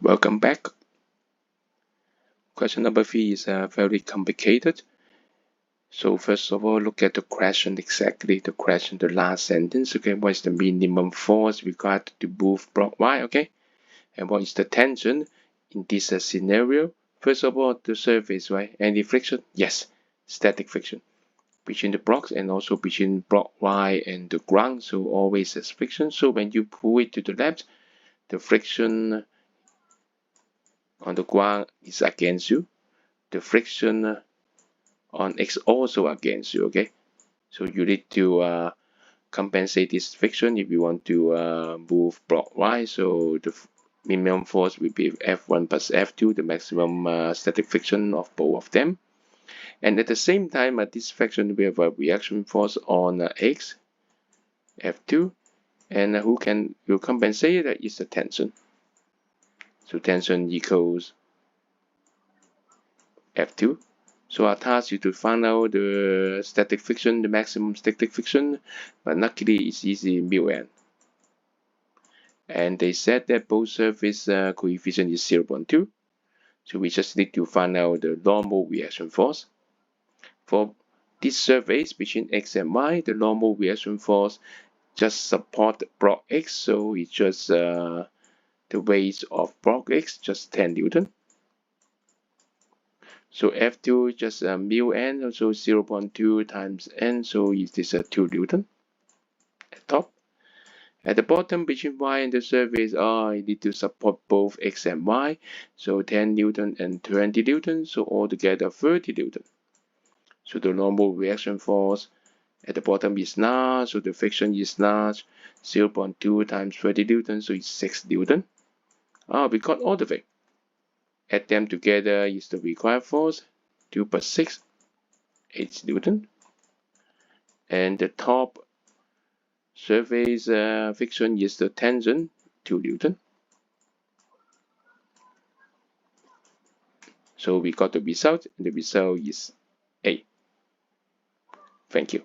Welcome back. Question number 3 is very complicated. So first of all, look at the question exactly. The question, the last sentence. Okay, what is the minimum force required to move block Y? Okay, and what is the tension in this scenario? First of all, the surface, right? Any friction? Yes, static friction between the blocks and also between block Y and the ground. So always has friction. So when you pull it to the left, the friction on the ground is against you. The friction on X also against you. Okay, so you need to compensate this friction if you want to move block Y. So the minimum force will be F1 plus F2, the maximum static friction of both of them. And at the same time, this friction will have a reaction force on X, F2, and who will compensate that is the tension. So tension equals F2. So our task is to find out the static friction, the maximum static friction, but luckily it's easy mu n. And they said that both surface coefficient is 0.2. So we just need to find out the normal reaction force. For this surface between X and Y, the normal reaction force just support block X. So it's just the weight of block X, just 10 Newton. So F2 just mu n, also 0.2 times n, so it is 2 Newton at top. At the bottom between Y and the surface, you need to support both X and Y, so 10 Newton and 20 Newton, so altogether 30 Newton. So the normal reaction force at the bottom is large, so the friction is large, 0.2 times 30 Newton, so it's 6 Newton. We got all the way. Add them together is the required force, 2 plus 6, 8 Newton. And the top surface friction is the tension, 2 Newton. So we got the result, and the result is A. Thank you.